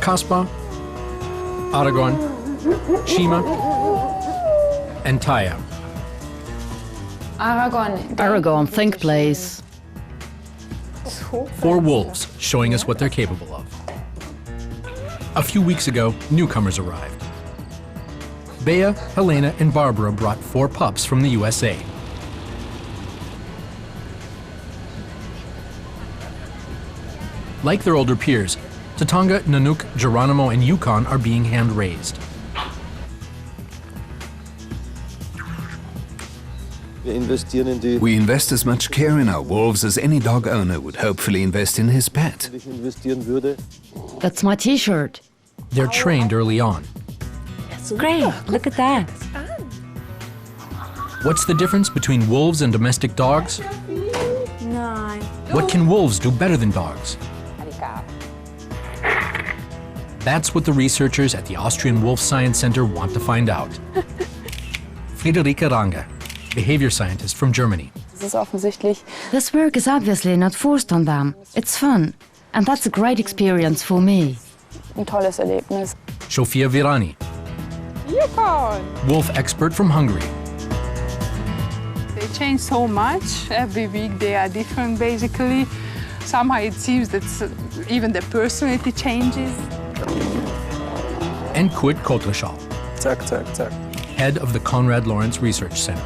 Kaspar, Aragon, Shima, and Taya. Aragon, think please. 4 wolves showing us what they're capable of. A few weeks ago, newcomers arrived. Bea, Helena, and Barbara brought 4 pups from the USA. Like their older peers, Tatanga, Nanook, Geronimo, and Yukon are being hand-raised. We invest as much care in our wolves as any dog owner would hopefully invest in his pet. That's my t-shirt. They're trained early on. Great, look at that. What's the difference between wolves and domestic dogs? What can wolves do better than dogs? That's what the researchers at the Austrian Wolf Science Center want to find out. Friederike Range, behavior scientist from Germany. This work is obviously not forced on them. It's fun. And that's a great experience for me. Zsofia Viranyi, wolf expert from Hungary. They change so much. Every week they are different, basically. Somehow it seems that even their personality changes. And Kotrschal, head of the Konrad Lorenz Research Center.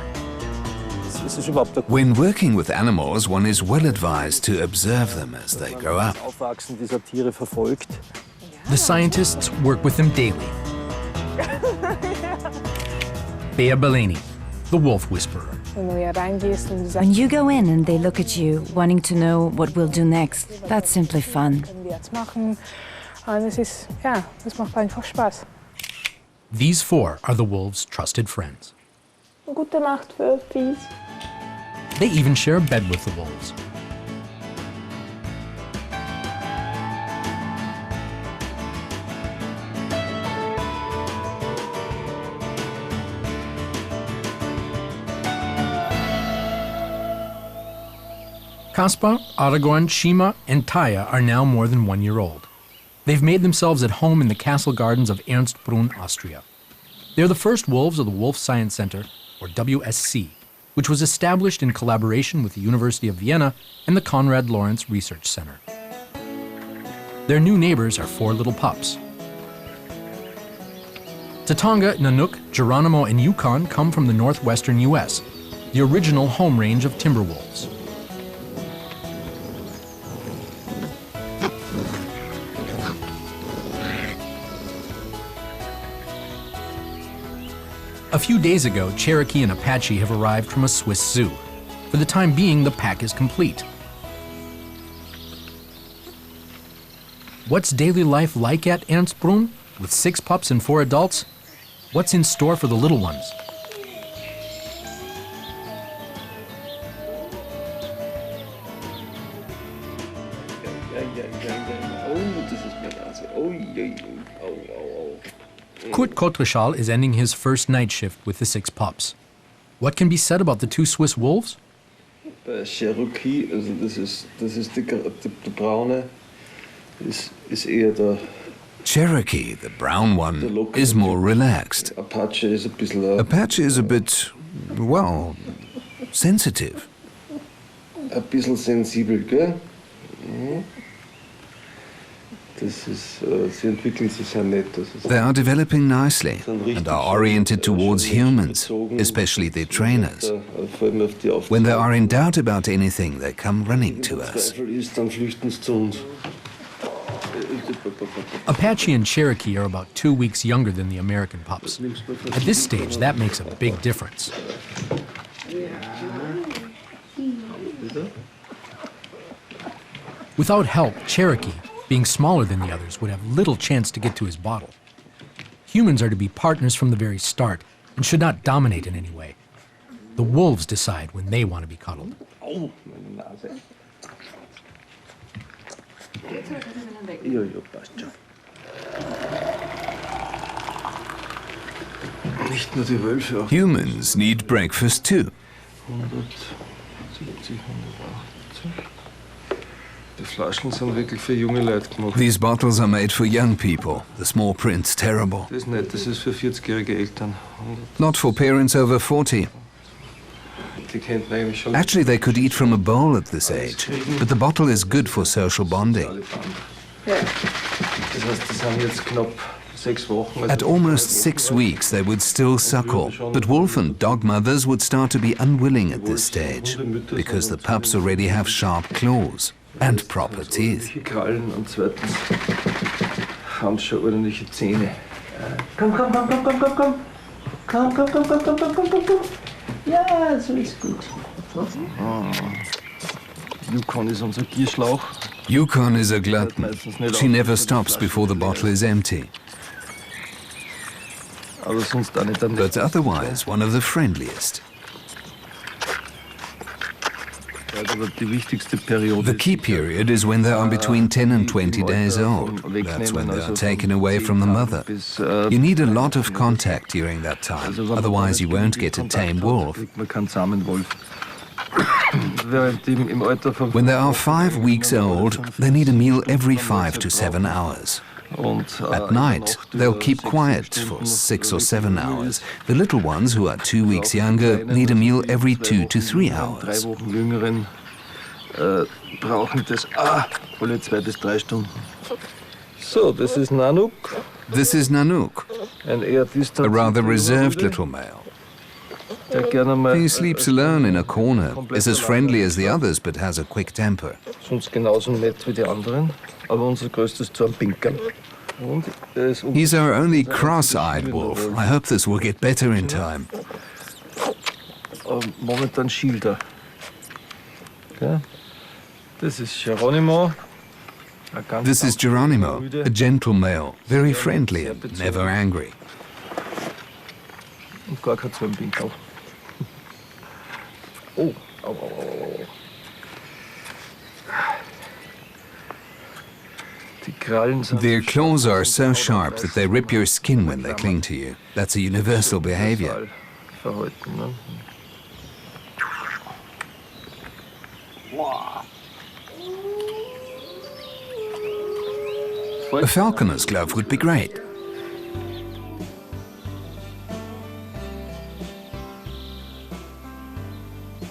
When working with animals, one is well advised to observe them as they grow up. The scientists work with them daily. Bea Beleni, the wolf whisperer. When you go in and they look at you, wanting to know what we'll do next, that's simply fun. These 4 are the wolves' trusted friends. They even share a bed with the wolves. Kaspar, Aragon, Shima, and Taya are now more than 1 year old. They've made themselves at home in the castle gardens of Ernstbrunn, Austria. They're the first wolves of the Wolf Science Center, or WSC, which was established in collaboration with the University of Vienna and the Konrad Lorenz Research Center. Their new neighbors are 4 little pups. Tatanga, Nanook, Geronimo, and Yukon come from the northwestern US, the original home range of timber wolves. A few days ago, Cherokee and Apache have arrived from a Swiss zoo. For the time being, the pack is complete. What's daily life like at Ernstbrunn? With 6 pups and 4 adults? What's in store for the little ones? Kotrschal is ending his first night shift with the 6 pups. What can be said about the 2 Swiss wolves? Cherokee, das ist der braune, ist eher der. Cherokee, the brown one, is more relaxed. Apache is a bisschen. Apache is a bit, well, sensitive. Ein bisschen sensibel, gell? Mhm. Sie entwickeln sich sehr nett. They are developing nicely and are oriented towards humans, especially their trainers. When they are in doubt about anything, they come running to us. Apache and Cherokee are about 2 weeks younger than the American pups. At this stage, that makes a big difference. Without help, Cherokee, being smaller than the others, would have little chance to get to his bottle. Humans are to be partners from the very start and should not dominate in any way. The wolves decide when they want to be cuddled. Humans need breakfast too. Die Flaschen sind wirklich für junge Leute gemacht. These bottles are made for young people. The small print's terrible. Das nicht, das ist für 40-jährige Eltern. Not for parents over 40. Die könnten eigentlich schon... Actually, they could eat from a bowl at this age, but the bottle is good for social bonding. Das heißt, die sind jetzt knapp 6 Wochen. At almost 6 weeks, they would still suckle, but wolf and dog mothers would start to be unwilling at this stage, because the pups already have sharp claws and proper teeth. Krallen und zweitens haben schon ordentliche Zähne. Komm, komm, komm, komm, komm, komm, komm. Komm, komm, komm, komm, komm, komm, komm, komm, komm. Ja, so ist gut. Yukon ist unser Gierschlauch. Yukon is a glutton. She never stops before the bottle is empty. Aber sonst auch nicht an But otherwise, one of the friendliest. die wichtigste Periode. The key period is when they are between 10 and 20 days old. That's when they are taken away from the mother. You need a lot of contact during that time, otherwise you won't get a tame wolf. Man keinen Samenwolf. When they are 5 weeks old, they need a meal every 5 to 7 hours. At night, they'll keep quiet for 6 or 7 hours. The little ones, who are 2 weeks younger, need a meal every 2 to 3 hours. 3 Wochen Jüngeren brauchen das alle 2 bis 3 Stunden. So, das ist Nanook. This is Nanook, Ein eher distanzierter a rather reserved little male. der gerne mal He sleeps alone in a corner, is as friendly as the others but has a quick temper. sonst genauso nett wie die anderen, aber unser größtes zu einem Pinkern. Und er ist He's our only cross-eyed wolf. I hope this will get better in time. momentan Schilder. Okay. Das ist Geronimo. This is Geronimo, a gentle male, very friendly and never angry. Und gar kein Zwirnpinkel. Oh, au, au, au. Die Krallen sind Their claws are so sharp that they rip your skin when they cling to you. That's a universal behavior. Verhalten, ne? A falconer's glove would be great.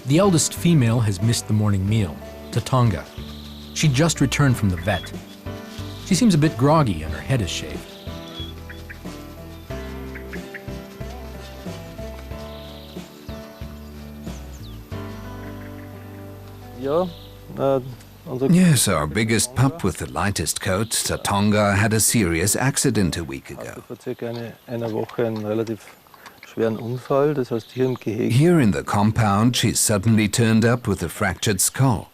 The eldest female has missed the morning meal, Tatonga. She just returned from the vet. She seems a bit groggy and her head is shaved. Ja, Yes, our biggest pup with the lightest coat, Tatonga, had a serious accident a week ago. vor circa einer Woche einen relativ schweren Unfall. Das heißt, hier im Gehege Here in the compound, she suddenly turned up with a fractured skull.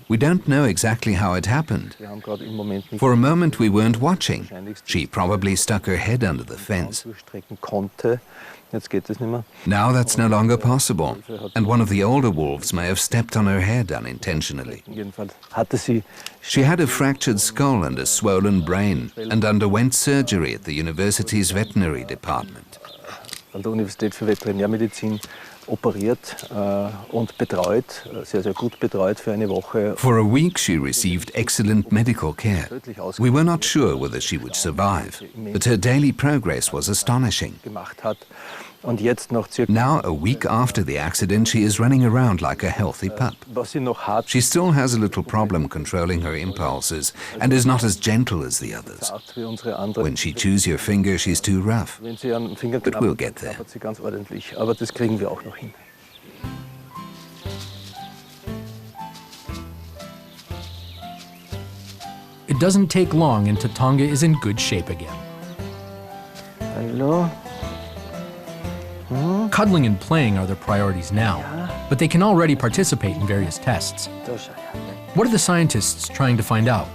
We don't know exactly how it happened. wir haben gerade im Moment nicht For a moment we weren't watching. She probably stuck her head under the fence. durchstrecken konnte. Jetzt geht es nicht mehr. Now that's no longer possible, and one of the older wolves may have stepped on her head unintentionally. Jedenfalls hatte sie She had a fractured skull and a swollen brain, and underwent surgery at the university's veterinary department. an der Universität für Veterinärmedizin operiert und betreut, sehr, sehr gut betreut für eine Woche. For a week she received excellent medical care. We were not sure whether she would survive, but her daily progress was astonishing. Gemacht hat. Und jetzt noch circa, Now, a week after the accident, she is running around like a healthy pup. was sie noch hat, She still has a little problem controlling her impulses and is not as gentle as the others. wie unsere anderen. When she chews your finger, she's too rough. Wenn sie einen Finger But we'll get there. hat sie ganz ordentlich. Aber das kriegen wir auch noch hin. It doesn't take long and Tatonga is in good shape again. Hallo? Cuddling and playing are their priorities now, but they can already participate in various tests. Da schau her. What are the scientists trying to find out?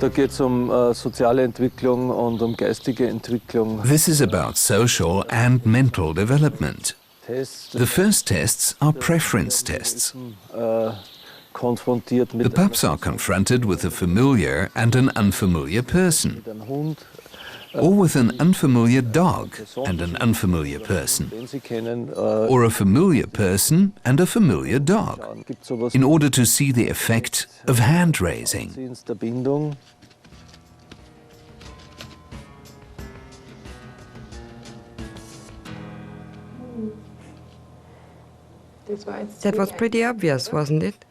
Da geht es soziale Entwicklung und geistige Entwicklung. This is about social and mental development. Tests, The first tests are preference tests. konfrontiert The mit pups are confronted with a familiar and an unfamiliar person. einem Hund. or with an unfamiliar dog and an unfamiliar person, or a familiar person and a familiar dog, in order to see the effect of hand raising. That was pretty obvious, wasn't it?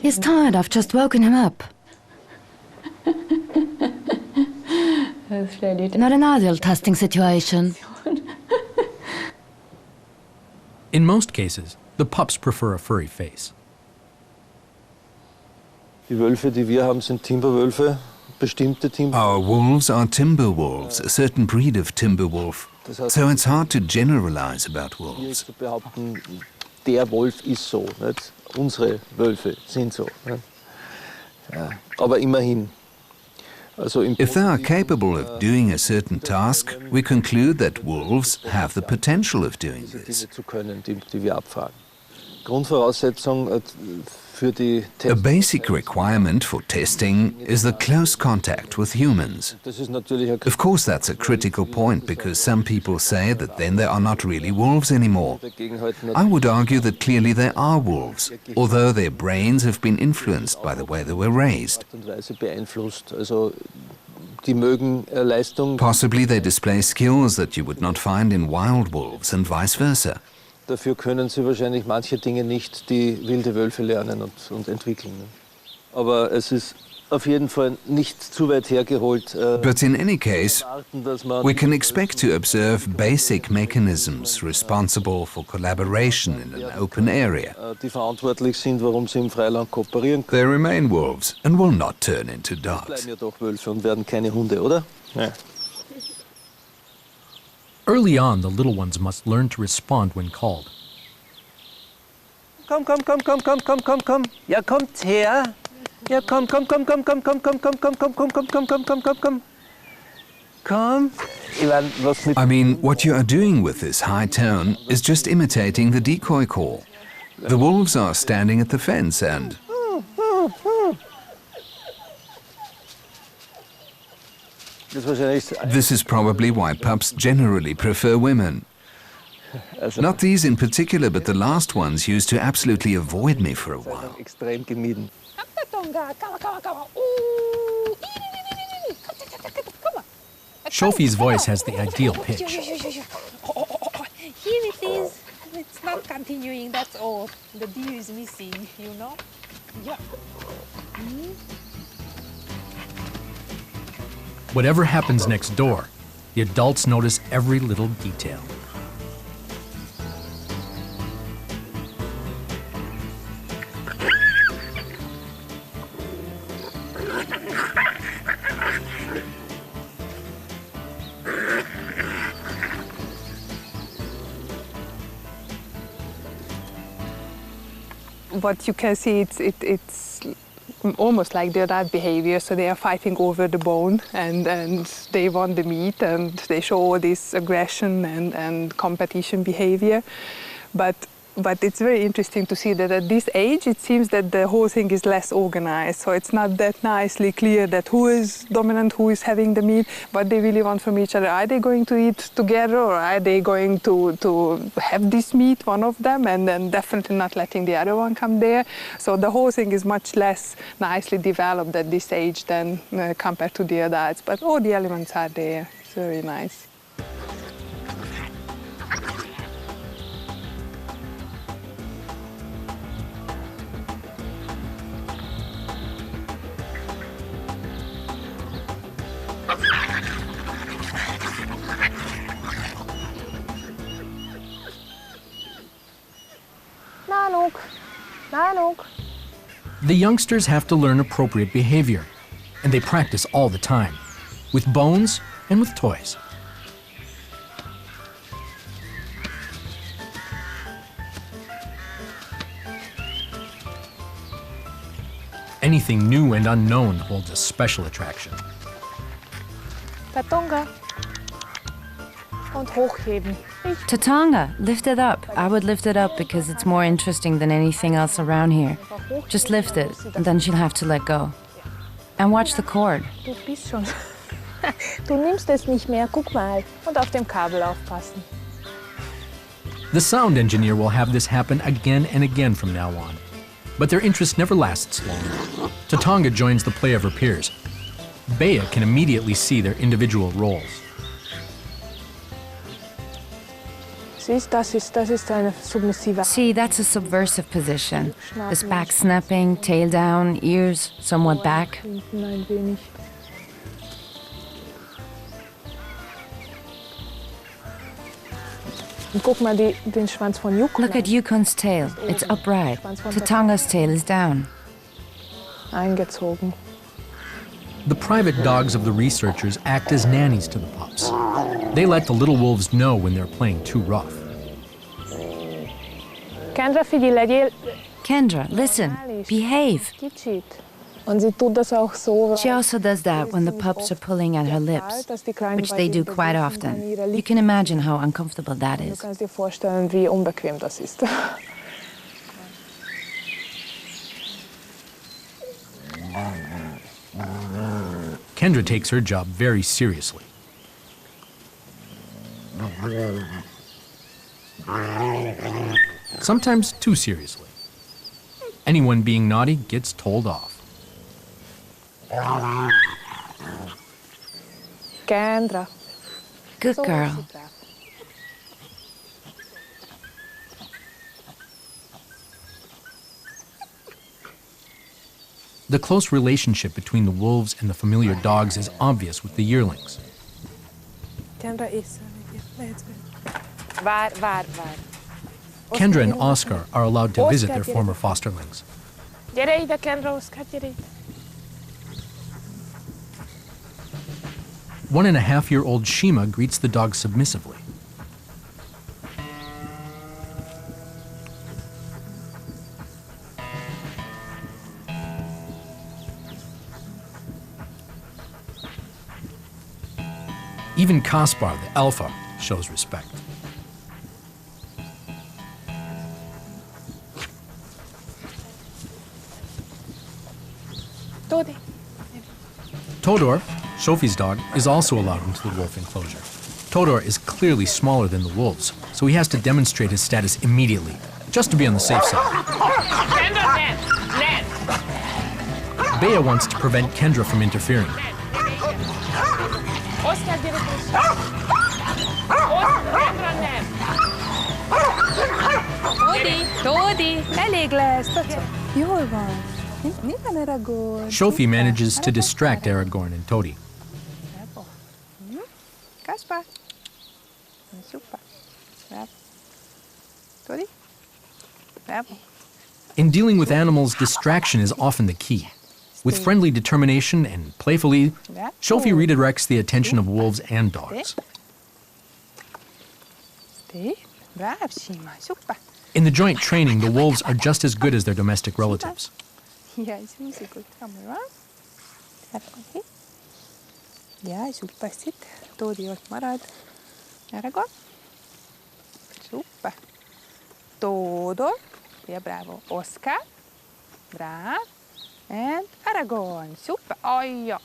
He's tired, I've just woken him up. Not an ideal testing situation. In most cases, the pups prefer a furry face. Die Wölfe, die wir haben, sind Timberwölfe, bestimmte Timberwölfe. Our wolves are timber wolves, a certain breed of timber wolf. So it's hard to generalize about wolves. Zu behaupten, der Wolf ist so, nicht? Unsere Wölfe sind so. Nicht? Ja, aber immerhin. If they are capable of doing a certain task, we conclude that wolves have the potential of doing this. A basic requirement for testing is the close contact with humans. Of course, that's a critical point, because some people say that then they are not really wolves anymore. I would argue that clearly they are wolves, although their brains have been influenced by the way they were raised. Possibly they display skills that you would not find in wild wolves and vice versa. Dafür können sie wahrscheinlich manche Dinge nicht, die wilde Wölfe lernen und entwickeln. Aber es ist auf jeden Fall nicht zu weit hergeholt. But in any case, we can expect to observe basic mechanisms responsible for collaboration in an open area. Die verantwortlich sind, warum sie im Freiland kooperieren können. They remain wolves and will not turn into dogs. Bleiben ja doch Wölfe und werden keine Hunde, oder? Ja. Early on, the little ones must learn to respond when called. Komm, komm, komm, komm, komm, komm, komm, komm. Ja, kommt her. Ja, komm, komm, komm, komm, komm, komm, komm, komm, komm, komm, komm, komm, komm, komm, komm, komm, komm. Komm. I mean, what you are doing with this high tone is just imitating the decoy call. The wolves are standing at the fence and... This is probably why pups generally prefer women. Not these in particular, but the last ones used to absolutely avoid me for a while. Extrem gemieden. Zsofia's voice has the ideal pitch. Here it is. It's not continuing, that's all. The D is missing, you know? Yeah. Whatever happens next door, the adults notice every little detail. What you can see, it's almost like their that behavior, so they are fighting over the bone and they want the meat and they show all this aggression and competition behavior. But it's very interesting to see that at this age it seems that the whole thing is less organized, so it's not that nicely clear that who is dominant, who is having the meat, what they really want from each other. Are they going to eat together, or are they going to have this meat, one of them, and then definitely not letting the other one come there? So the whole thing is much less nicely developed at this age than compared to the adults, but all the elements are there. It's very nice. The youngsters have to learn appropriate behavior, and they practice all the time, with bones and with toys. Anything new and unknown holds a special attraction. Tatonga. Und hochheben. Tatanga, lift it up. I would lift it up because it's more interesting than anything else around here. Just lift it, and then she'll have to let go. And watch the cord. Du bist schon. Du nimmst es nicht mehr, guck mal. Und auf dem Kabel aufpassen. The sound engineer will have this happen again and again from now on. But their interest never lasts long. Tatonga joins the play of her peers. Bea can immediately see their individual roles. Siehst, das ist eine submissive. See, that's a subversive position. This back snapping, tail down, ears somewhat back. Hinten ein wenig. Und guck mal den Schwanz von Yukon. Look at Yukon's tail. It's upright. Tatonga's tail is down. Eingezogen. The private dogs of the researchers act as nannies to the pups. They let the little wolves know when they're playing too rough. Kendra, figyelj, legyél Kendra, listen. Behave. kicsit. Und sie tut das auch so. She also does that when the pups are pulling at her lips, which they do quite often. You can imagine how uncomfortable that Du is. kannst dir vorstellen, wie unbequem das ist. Kendra takes her job very seriously. Sometimes too seriously. Anyone being naughty gets told off. Kendra. Good So girl. ist sie brav. The close relationship between the wolves and the familiar dogs is obvious with the yearlings. Kendra ist. Vár. Kendra and Oscar are allowed to visit their former fosterlings. Gyere ide, Kendra, Oszkár, gyere ide. 1.5-year-old Shima greets the dog submissively. Even Kaspar, the alpha, shows respect. Dodi. Todor, Zsofia's dog, is also allowed into the wolf enclosure. Todor is clearly smaller than the wolves, so he has to demonstrate his status immediately, just to be on the safe side. Kendra, Ned. Bea wants to prevent Kendra from interfering. Oszkár, gyere hozzá. Kendra, Ned. Dodi, elég lesz. Jól van. Minden Aragorn. Zsofia manages to distract Aragorn and Todi. Bravo. Kaspar. Super. Bravo. Todi. Bravo. In dealing with animals, distraction is often the key. With friendly determination and playfully, Zsofia redirects the attention of wolves and dogs. Stay. Bravo, Shima. Super. In the joint training, the wolves are just as good as their domestic relatives. Ja, ist riesig gut. Kamera. Elfogni. Ja, super. Sit. Tódi ott marad. Aragorn. Super. Tódor. Ja, bravo. Oszkár. Brav. And Aragorn. Super. Ajja.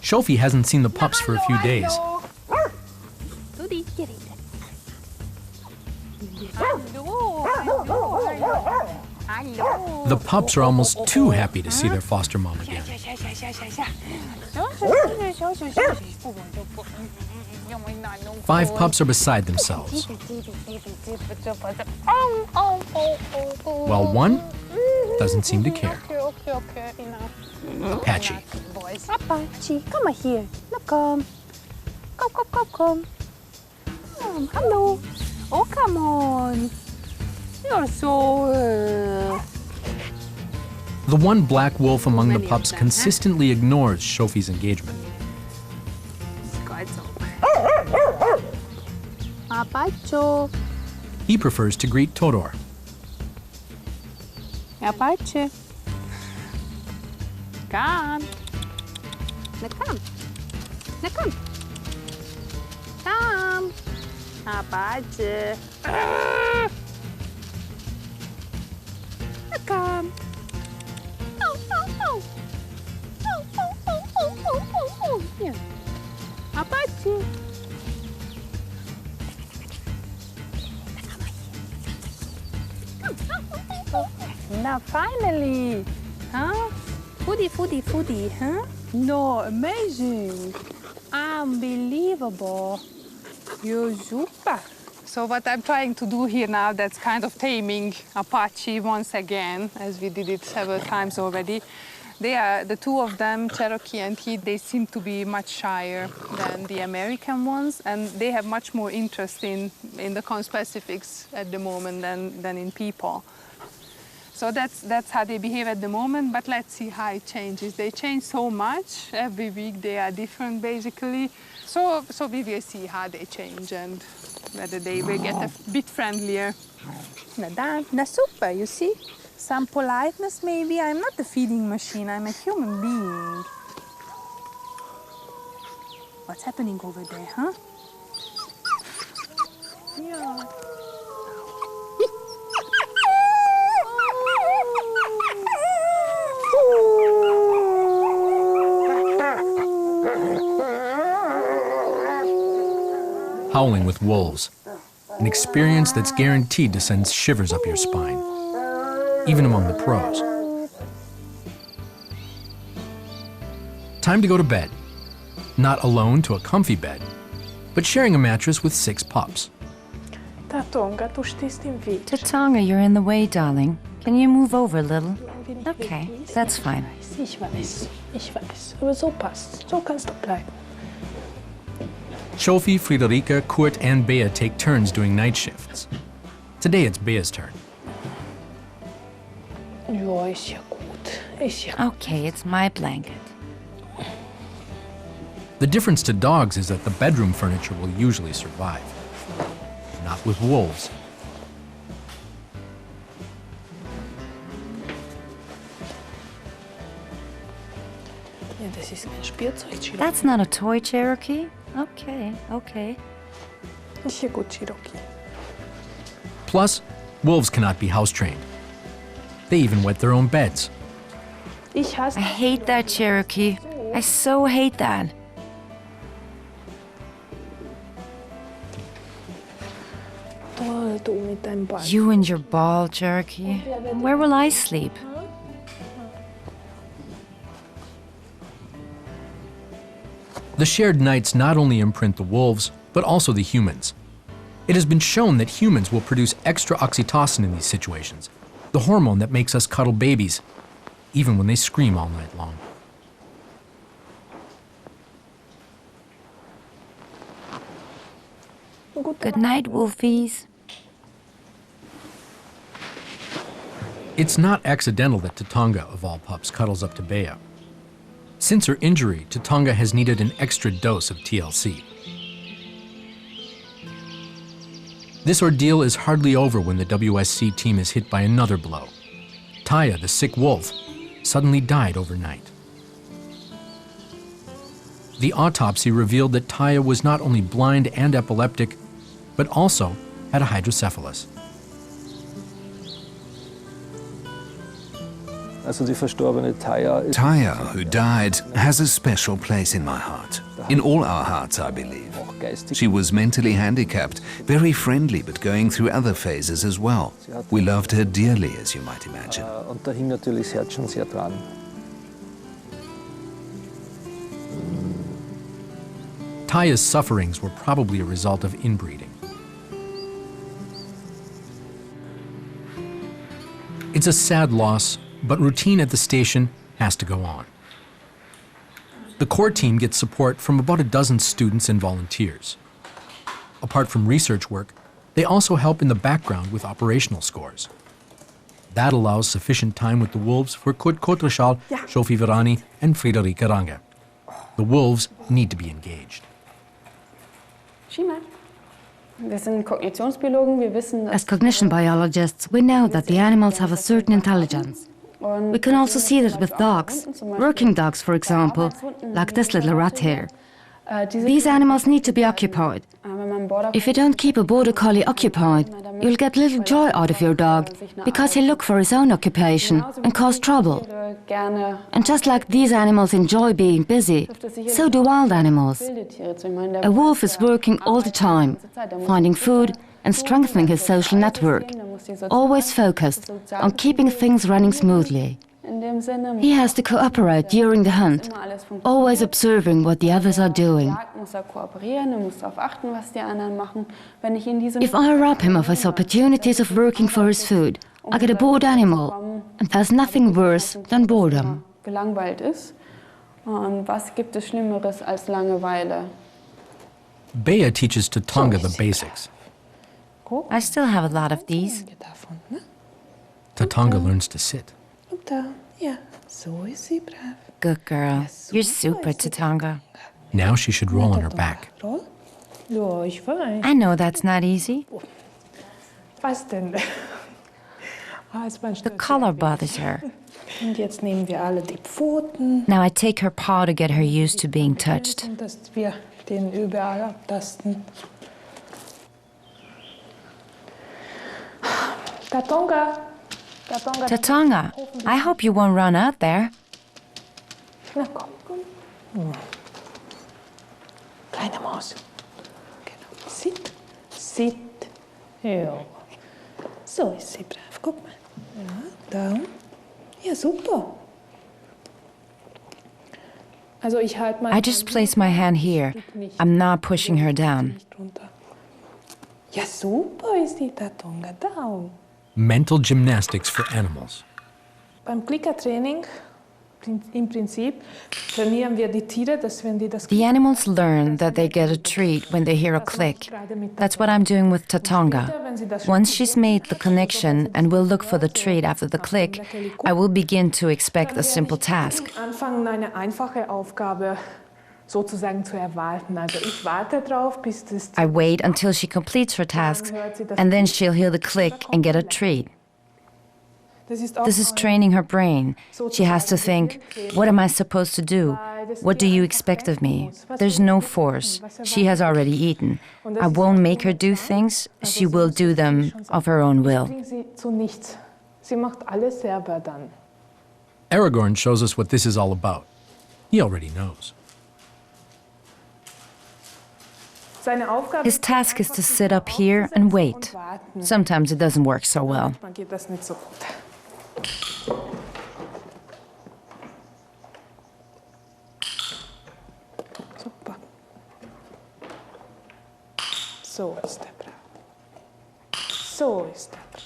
Zsofia hasn't seen the pups for a few days. Tódi, gyere ide. Hallo. The pups are almost too happy to see their foster mom again. 5 pups are beside themselves, while one doesn't seem to care. Okay, enough. Apache. Boys. Apache, come here. No, come. Come. Hello. Oh, come on. You're so... The one black wolf among the pups consistently ignores Zsofia's engagement. Apache. He prefers to greet Todor. Apache. Come. Now come. Come. Apache. Now come. Oh. Now finally, huh? Foodie, foodie, foodie, huh? No, amazing. Unbelievable. You're super. So what I'm trying to do here now, that's kind of taming Apache once again, as we did it several times already. They are, the two of them, Cherokee and he, they seem to be much shyer than the American ones, and they have much more interest in the conspecifics at the moment than in people. So that's how they behave at the moment, but let's see how it changes. They change so much. Every week they are different, basically. So we will see how they change and whether they will get a bit friendlier. Na super, you see? Some politeness maybe. I'm not a feeding machine, I'm a human being. What's happening over there, huh? Yeah. Howling with wolves, an experience that's guaranteed to send shivers up your spine, even among the pros. Time to go to bed. Not alone to a comfy bed, but sharing a mattress with 6 pups. Tatonga, you're in the way, darling. Can you move over a little? Okay, that's fine. Ich weiß, aber so passt, so kannst du bleiben. Zsofia, Friederike, Kurt, and Bea take turns doing night shifts. Today it's Bea's turn. Ja, ist ja gut. Ist ja Okay, it's my blanket. The difference to dogs is that the bedroom furniture will usually survive. Not with wolves. Ja, das ist kein Spielzeug, Cherokee. That's not a toy, Cherokee? Okay, okay. Ist ja gut, Cherokee. Plus, wolves cannot be house-trained. They even wet their own beds. Ich hasse... I hate that, Cherokee. I so hate that. Toll, du mit deinem Ball. You and your ball, Cherokee. Where will I sleep? The shared nights not only imprint the wolves, but also the humans. It has been shown that humans will produce extra oxytocin in these situations, the hormone that makes us cuddle babies, even when they scream all night long. Good night, wolfies. It's not accidental that Tatonga, of all pups, cuddles up to Bea. Since her injury, Tatonga has needed an extra dose of TLC. This ordeal is hardly over when the WSC team is hit by another blow. Taya, the sick wolf, suddenly died overnight. The autopsy revealed that Taya was not only blind and epileptic, but also had a hydrocephalus. Taya, who died, has a special place in my heart. In all our hearts, I believe. She was mentally handicapped, very friendly, but going through other phases as well. We loved her dearly, as you might imagine. Taya's sufferings were probably a result of inbreeding. It's a sad loss, but routine at the station has to go on. The core team gets support from about a dozen students and volunteers. Apart from research work, they also help in the background with operational scores. That allows sufficient time with the wolves for Kotrschal, Zsofia, Viranyi, and Friederike Range. The wolves need to be engaged. As cognition biologists, we know that the animals have a certain intelligence. We can also see that with dogs, working dogs, for example, like this little rat here. These animals need to be occupied. If you don't keep a border collie occupied, you'll get little joy out of your dog because he'll look for his own occupation and cause trouble. And just like these animals enjoy being busy, so do wild animals. A wolf is working all the time, finding food, and strengthening his social network, always focused on keeping things running smoothly. He has to cooperate during the hunt, always observing what the others are doing. If I rob him of his opportunities of working for his food, I get a bored animal, and there's nothing worse than boredom. Bea teaches Tatonga the basics. I still have a lot of these. Tatonga learns to sit. Good girl. You're super, Tatonga. Now she should roll on her back. I know that's not easy. The collar bothers her. Now I take her paw to get her used to being touched. Tatonga, I hope you won't run out there. Kleine Maus. Genau. Sit. Sit. Ja. So ist sie brav. Guck mal. Ja, down. Ja, super. I just place my hand here. I'm not pushing her down. Ja, super ist die Tatonga. Down. Mental gymnastics for animals. Beim Klickertraining im Prinzip trainieren wir die Tiere, dass wenn die das The animals learn that they get a treat when they hear a click. That's what I'm doing with Tatonga. Once she's made the connection and will look for the treat after the click, I will begin to expect a simple task. Anfangen, eine einfache Aufgabe sozusagen zu erwarten. Also ich warte drauf, bis das I wait until she completes her tasks, and then she'll hear the click and get a treat. This is training her brain. She has to think, what am I supposed to do? What do you expect of me? There's no force. She has already eaten. I won't make her do things. She will do them of her own will. Sie macht alles selber dann. Aragorn shows us what this is all about. He already knows. His task is to sit up here and wait. Sometimes it doesn't work so well. Super. So ist er brav. So ist er brav.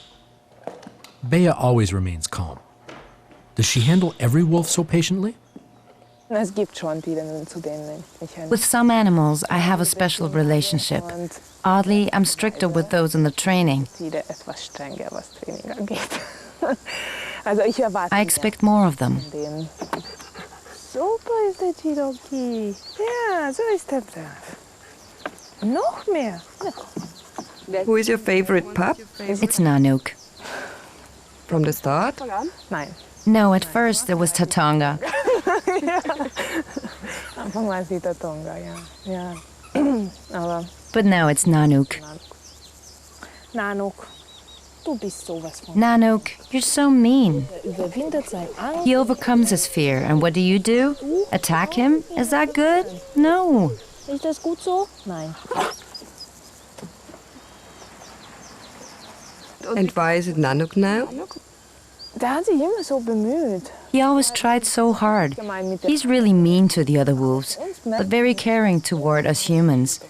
Bea always remains calm. Does she handle every wolf so patiently? Es gibt schon Tiere, zu denen ich With some animals, I have a special relationship. Oddly, I'm stricter with those in the training. Tiere etwas strenger, was Training angeht. Also ich erwarte I expect more of them. Super ist der Cherokee. Ja, so ist er brav. Noch mehr. Who is your favorite pup? It's Nanook. From the start? Nein. No, at first there was Tatonga. Anfang war es die Tatonga, ja. Aber But now it's Nanook. Nanook, du bist sowas von. Nanook, you're so mean. Überwindet sein Angst. He overcomes his fear, and what do? Attack him? Is that good? No. Ist das gut so? Nein. And why is it Nanook now? Der hat sich immer so bemüht. He always tried so hard. He's really mean to the other wolves, but very caring toward us humans.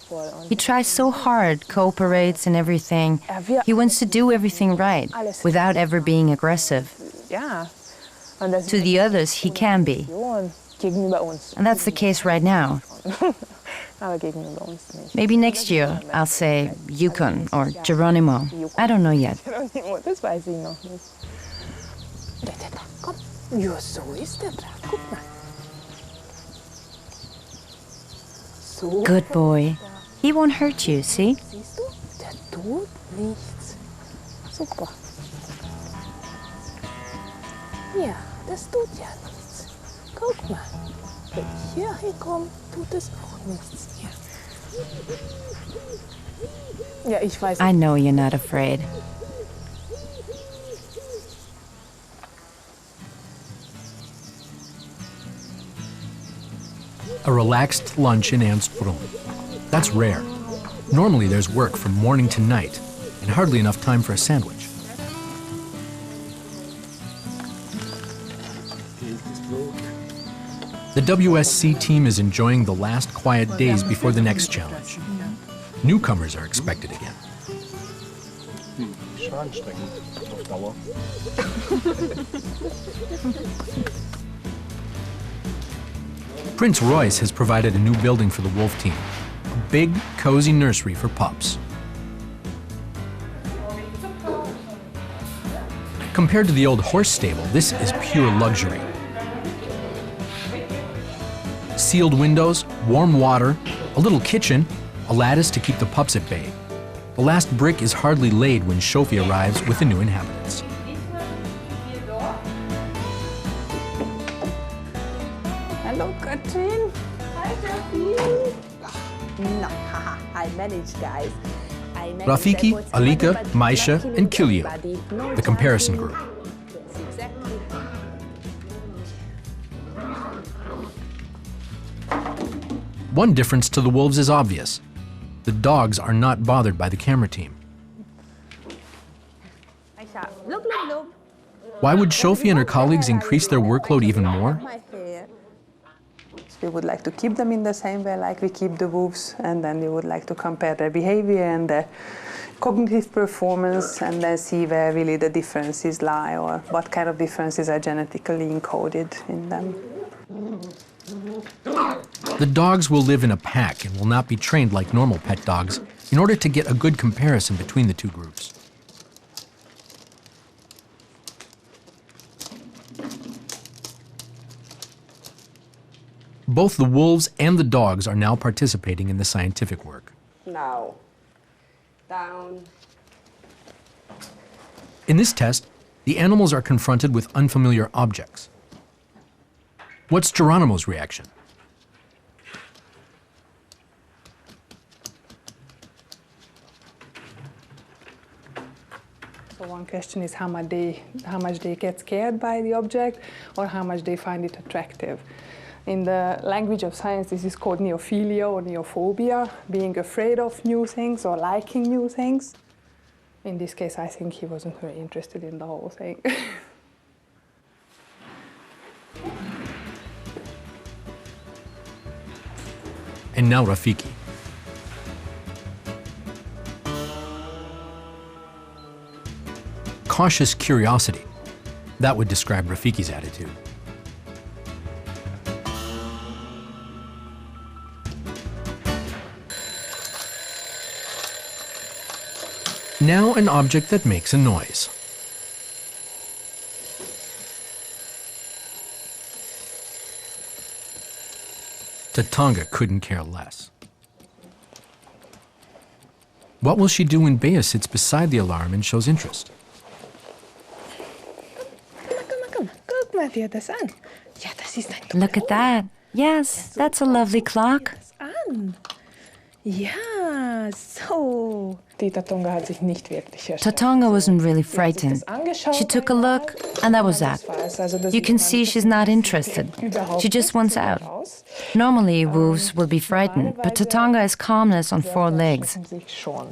He tries so hard, cooperates and everything. He wants to do everything right, without ever being aggressive. Ja. To the others, he can be. Gegenüber uns. And that's the case right now. Aber gegenüber uns nicht. Maybe next year I'll say Yukon or Geronimo. I don't know yet. Das weiß ich noch nicht. Komm. Ja, so ist der brav. Guck mal. So. Good boy. He won't hurt you, see? Siehst du? Der tut nichts. Super. Ja, das tut ja nichts. Guck mal. Wenn ich hierher komme, tut es auch nichts. Ja, ich weiß. I know you're not afraid. A relaxed lunch in Ernstbrunn. That's rare. Normally there's work from morning to night, and hardly enough time for a sandwich. The WSC team is enjoying the last quiet days before the next challenge. Newcomers are expected again. Prince Royce has provided a new building for the wolf team, a big, cozy nursery for pups. Compared to the old horse stable, this is pure luxury. Sealed windows, warm water, a little kitchen, a lattice to keep the pups at bay. The last brick is hardly laid when Zsofia arrives with the new inhabitants. Hello, Katrin. Hi, Zsofia. No, haha, I manage, guys. Rafiki, Alika, Maisha, and Kilio, the comparison group. One difference to the wolves is obvious. The dogs are not bothered by the camera team. Why would Zsofia and her colleagues increase their workload even more? We would like to keep them in the same way like we keep the wolves, and then we would like to compare their behavior and their cognitive performance and then see where really the differences lie or what kind of differences are genetically encoded in them. The dogs will live in a pack and will not be trained like normal pet dogs in order to get a good comparison between the two groups. Both the wolves and the dogs are now participating in the scientific work. Now, down. In this test, the animals are confronted with unfamiliar objects. What's Geronimo's reaction? So one question is how much they get scared by the object or how much they find it attractive. In the language of science, this is called neophilia or neophobia, being afraid of new things or liking new things. In this case, I think he wasn't very interested in the whole thing. And now Rafiki. Cautious curiosity. That would describe Rafiki's attitude. Now an object that makes a noise. Tatanga couldn't care less. What will she do when Bea sits beside the alarm and shows interest? Look at that. Yes, that's a lovely clock. Ja, so. Tatanga wasn't really frightened. She took a look, and that was that. You can see she's not interested. She just wants out. Normally, wolves will be frightened, but Tatanga is calmness on 4 legs.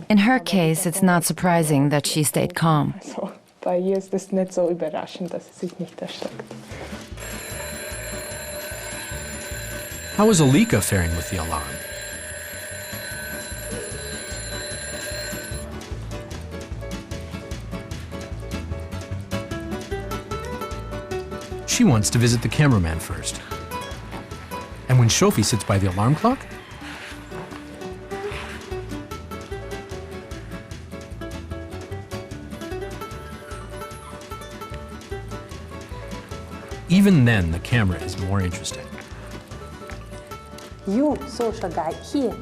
In her case, it's not surprising that she stayed calm. Bei ihr ist es nicht so überraschend, dass sie sich nicht erschreckt. How is Alika faring with the alarm? She wants to visit the cameraman first. And when Zsofia sits by the alarm clock, even then the camera is more interesting. You, social guy, here.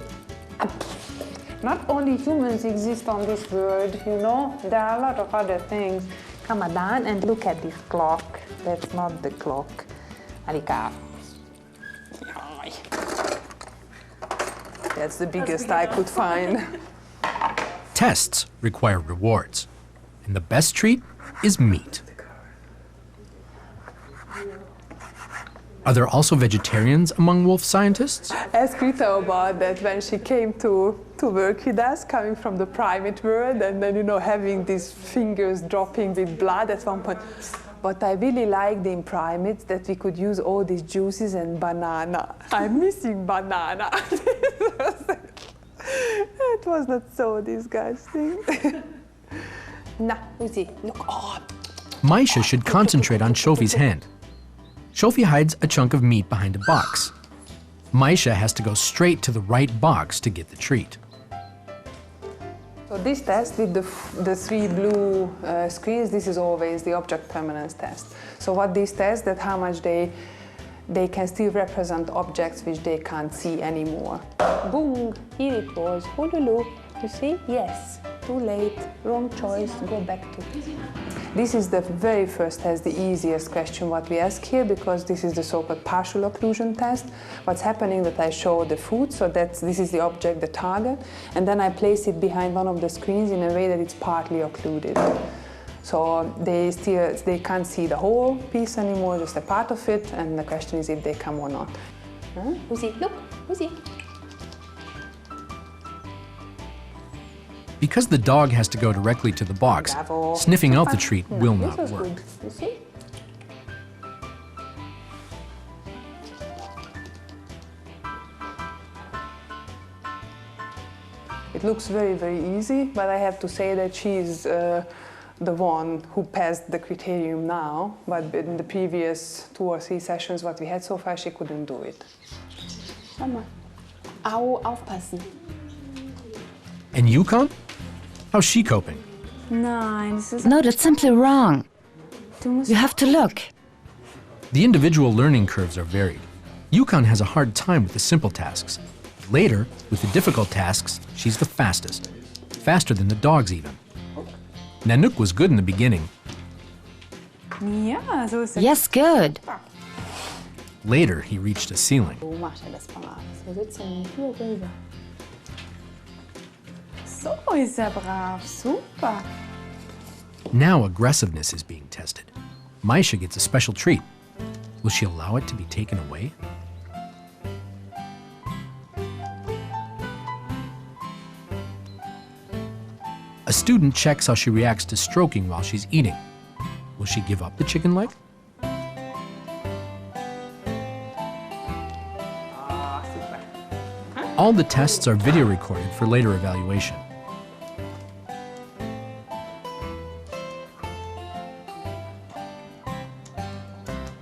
Not only humans exist on this world, you know, there are a lot of other things. Come down and look at this clock. That's not the clock. Alika. That's the biggest I could find. Tests require rewards, and the best treat is meat. Are there also vegetarians among wolf scientists? Ask Rita about that when she came to to work with us, coming from the primate world, and then, you know, having these fingers dropping with blood at one point. But I really liked in primates that we could use all these juices and banana. I'm missing banana. It was not so disgusting. Na, Uzi, look. Oh. Maisha should concentrate on Zsofia's hand. Zsofia hides a chunk of meat behind a box. Maisha has to go straight to the right box to get the treat. So this test with the three blue screens, this is always the object permanence test. So what this test, that how much they can still represent objects which they can't see anymore. Boom, here it was. Hululu. You see? Yes. Too late. Wrong choice. Go back to. This is the very first test, the easiest question what we ask here, because this is the so-called partial occlusion test. What's happening that I show the food, so this is the object, the target, and then I place it behind one of the screens in a way that it's partly occluded. So they can't see the whole piece anymore, just a part of it, and the question is if they come or not. Huh? Uzi, look, Uzi. Because the dog has to go directly to the box, Bravo. sniffing out the treat will This not was work. good. You see? It looks very, very easy, but I have to say that she's the one who passed the criterium now, but in the previous 2 or 3 sessions what we had so far, she couldn't do it. Schau mal. Au, aufpassen. And Yukon? How's she coping? Nein, das ist... No, that's simply wrong. Du musst... You have to look. The individual learning curves are varied. Yukon has a hard time with the simple tasks. Later, with the difficult tasks, she's the fastest. Faster than the dogs even. Nanook was good in the beginning. Ja, so ist es. Yes, good. Later, he reached a ceiling. So macht das brav. So sitzen hier rüber. So ist brav. Super. Now aggressiveness is being tested. Maisha gets a special treat. Will she allow it to be taken away? A student checks how she reacts to stroking while she's eating. Will she give up the chicken leg? All the tests are video recorded for later evaluation.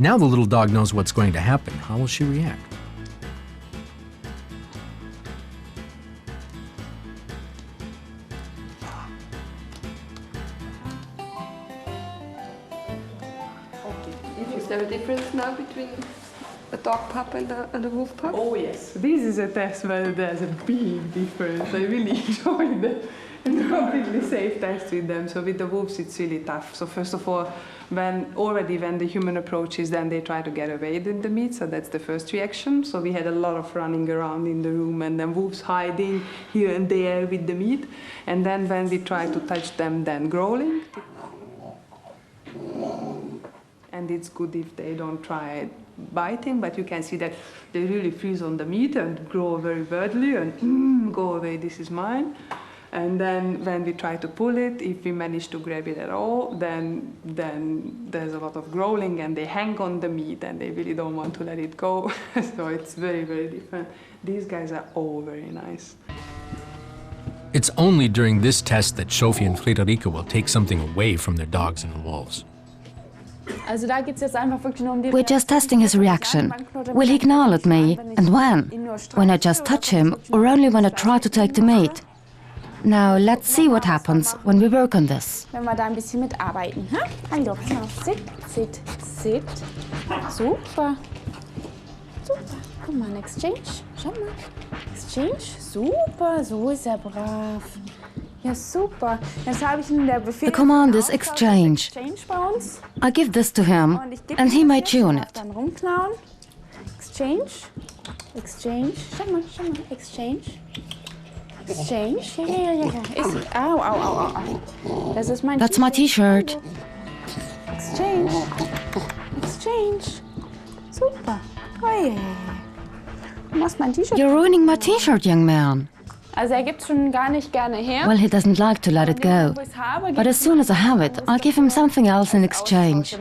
Now the little dog knows what's going to happen. How will she react? Is there a difference now between a dog pup and a wolf pup? Oh yes, this is a test where there's a big difference. I really enjoyed it. And a completely safe test with them. So with the wolves it's really tough. So first of all, when the human approaches, then they try to get away with the meat, so that's the first reaction. So we had a lot of running around in the room and then wolves hiding here and there with the meat. And then when we try to touch them, then growling. And it's good if they don't try biting, but you can see that they really freeze on the meat and grow very badly and go away, this is mine. And then when we try to pull it, if we manage to grab it at all, then there's a lot of growling and they hang on the meat and they really don't want to let it go. So it's very, very different. These guys are all very nice. It's only during this test that Zsofia and Friederike will take something away from their dogs and wolves. We're just testing his reaction. Will he growl at me? And when? When I just touch him, or only when I try to take the meat? Now, let's see what happens when we work on this. Wenn wir da ein bisschen mitarbeiten. Ha? Also, pass mal auf. Sit, sit, sit. Super. Super. Guck mal, exchange. Schau mal. Exchange. Super. So ist brav. Ja, super. Jetzt habe ich in der Befehl... The command is exchange. Exchange bei uns. I give this to him, and he might tune it. Dann rumklauen. Exchange. Exchange. Schau mal. Exchange. Exchange? Ja. Ist, au. Das ist mein That's my T-shirt. Exchange. Super. Oh, yeah. Du machst mein T-Shirt. You're ruining my T-shirt, young man. Also gibt schon gar nicht gerne her. Well, he doesn't like to let it go. But as soon as I have it, I'll give him something else in exchange.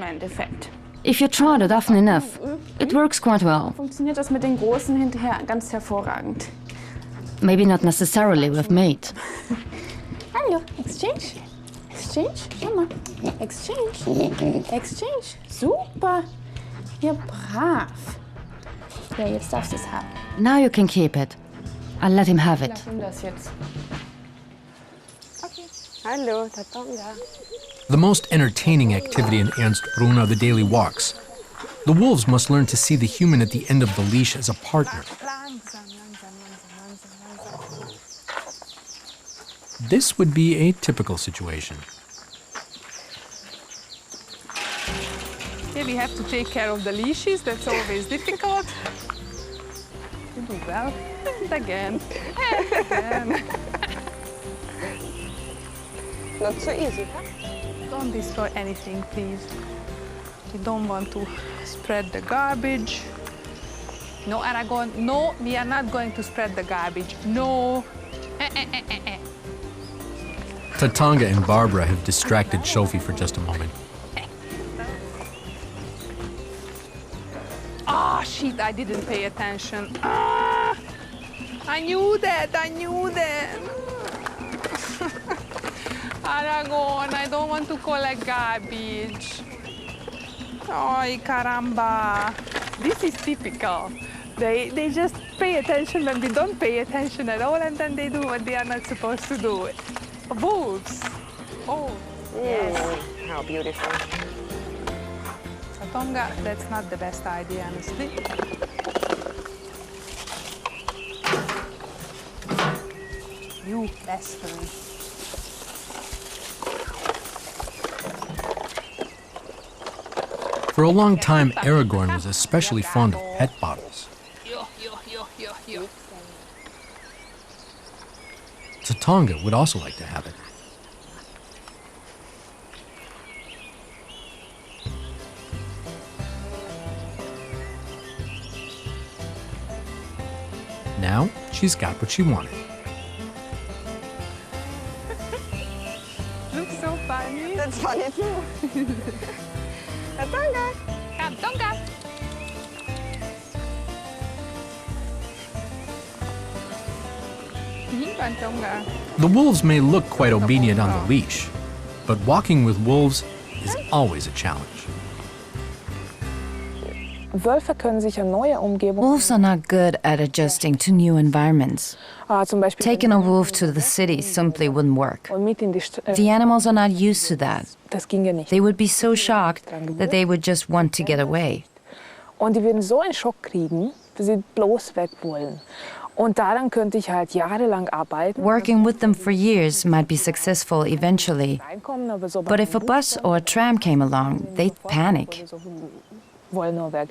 If you tried it often enough, it works quite well. Funktioniert das mit den Großen hinterher ganz hervorragend. Maybe not necessarily with meat. Hallo, exchange. Exchange, schau mal. Exchange. Exchange. Super. Ja, brav. Ja, jetzt darfst du es haben. Now you can keep it. I'll let him have it. Lass ihm das jetzt. Okay. Hallo, Tatonga. The most entertaining activity in Ernstbrunn are the daily walks. The wolves must learn to see the human at the end of the leash as a partner. This would be a typical situation. Here we have to take care of the leashes. That's always difficult. You do well. And again. And again. Not so easy, huh? Don't destroy anything, please. We don't want to spread the garbage. No, Aragon, no, we are not going to spread the garbage. No. Tatonga and Barbara have distracted Zsofia for just a moment. Ah, shit, I didn't pay attention. Ah, I knew that, I knew that. Aragon, I don't want to collect garbage. Ay, caramba. This is typical. They just pay attention when we don't pay attention at all, and then they do what they are not supposed to do. Wolves. Oh, Yes. How beautiful. Tatonga, that's not the best idea, honestly. You blasphemy. For a long time, Aragorn was especially fond of pet bottles. Tatonga would also like to have it. Now, she's got what she wanted. Looks so funny. That's funny too. Tatonga. Come, Tonga. Tonga. The wolves may look quite obedient on the leash, but walking with wolves is always a challenge. Wölfe können sich an neue Umgebungen. Wolves are not good at adjusting to new environments. Zum Beispiel Taking a wolf to the city simply wouldn't work. und mit in die The animals are not used to that. Das ginge nicht. They would be so shocked that they would just want to get away. Und die würden so einen Schock kriegen, dass sie bloß weg wollen. Und daran könnte ich halt jahrelang arbeiten. Working with them for years might be successful eventually, Reinkommen, aber so but if a bus or a tram came along, they'd panic. wollen nur weg.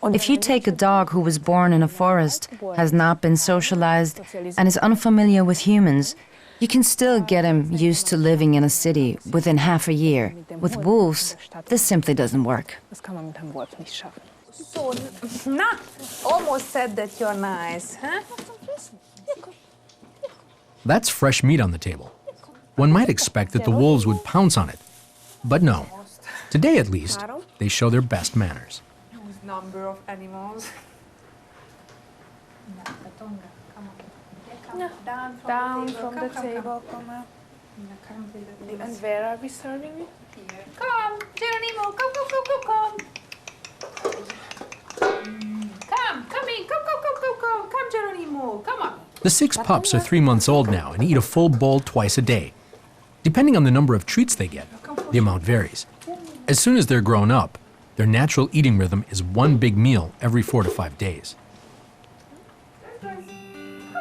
Und If you take a dog who was born in a forest, has not been socialized, and is unfamiliar with humans, you can still get him used to living in a city within half a year. With wolves, this simply doesn't work. das kann man mit einem Wolf nicht schaffen. So, na, almost said that you're nice, huh? That's fresh meat on the table. One might expect that the wolves would pounce on it. But no. Today, at least, they show their best manners. Number of animals. Down from the table, come on. And where are we serving it? Here. Come, Geronimo, come. Come in, come, Geronimo, come on. The 6 pups are 3 months old now and eat a full bowl twice a day. Depending on the number of treats they get, the amount varies. As soon as they're grown up, their natural eating rhythm is 1 big meal every 4 to 5 days.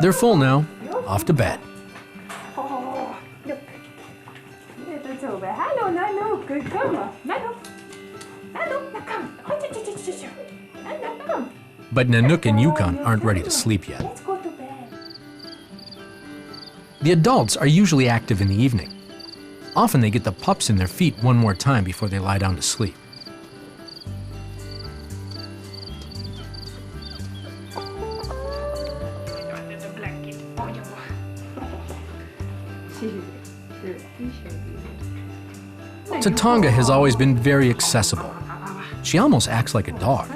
They're full now, off to bed. Oh, look. It's over. Hello, Nano. Good, come on. Nano. Nano, come. Nano, come. But Nanook and Yukon aren't ready to sleep yet. Let's go to bed. The adults are usually active in the evening. Often they get the pups in their feet one more time before they lie down to sleep. Tatonga has always been very accessible. She almost acts like a dog.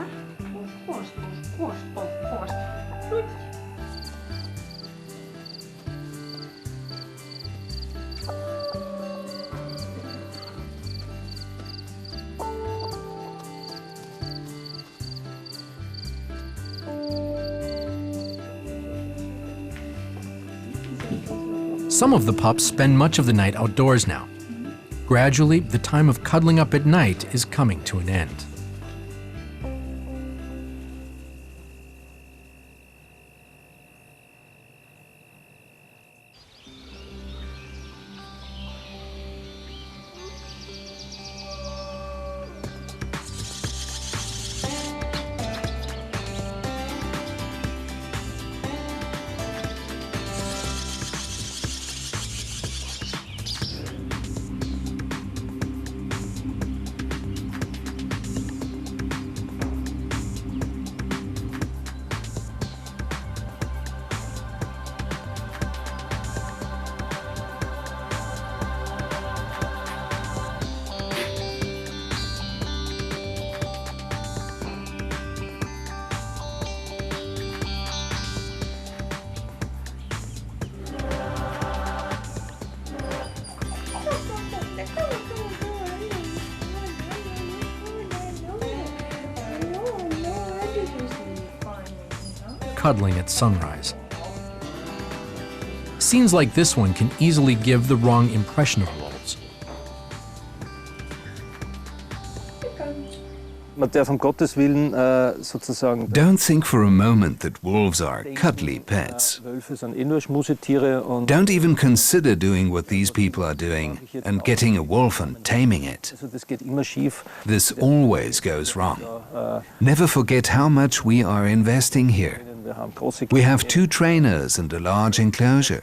Some of the pups spend much of the night outdoors now. Gradually, the time of cuddling up at night is coming to an end. Cuddling at sunrise. Scenes like this one can easily give the wrong impression of wolves. Don't think for a moment that wolves are cuddly pets. Don't even consider doing what these people are doing and getting a wolf and taming it. This always goes wrong. Never forget how much we are investing here. We have 2 trainers and a large enclosure.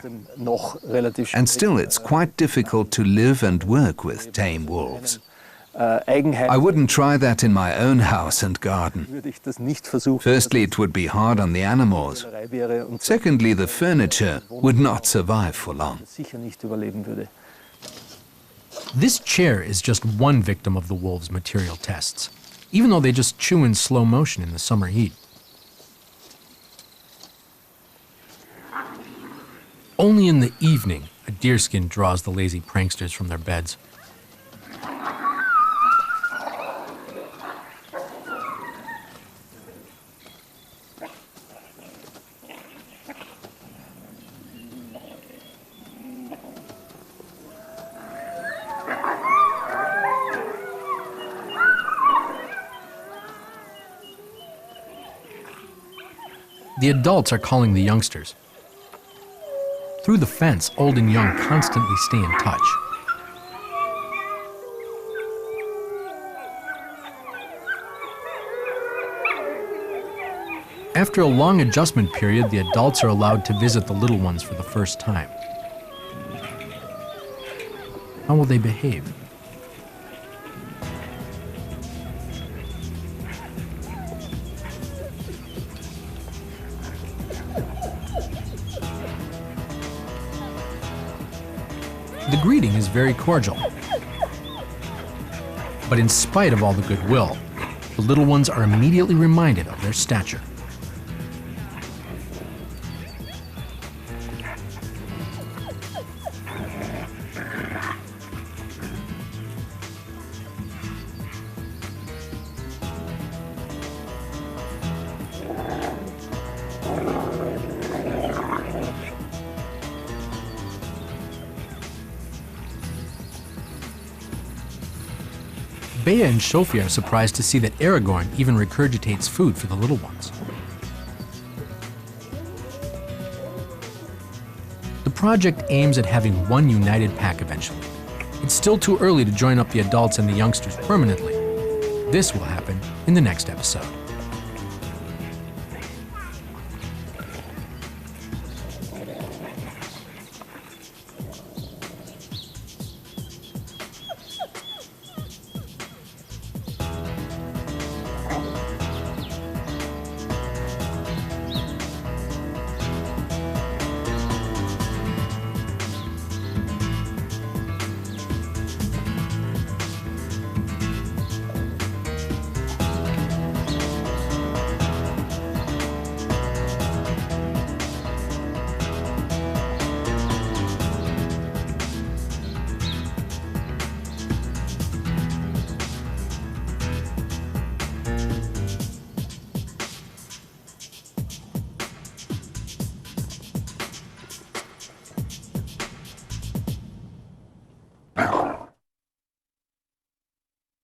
And still it's quite difficult to live and work with tame wolves. I wouldn't try that in my own house and garden. Firstly, it would be hard on the animals. Secondly, the furniture would not survive for long. This chair is just one victim of the wolves' material tests, even though they just chew in slow motion in the summer heat. Only in the evening, a deerskin draws the lazy pranksters from their beds. The adults are calling the youngsters. Through the fence, old and young constantly stay in touch. After a long adjustment period, the adults are allowed to visit the little ones for the first time. How will they behave? The greeting is very cordial. But in spite of all the goodwill, the little ones are immediately reminded of their stature. Bea and Zsofia are surprised to see that Aragorn even regurgitates food for the little ones. The project aims at having one united pack eventually. It's still too early to join up the adults and the youngsters permanently. This will happen in the next episode.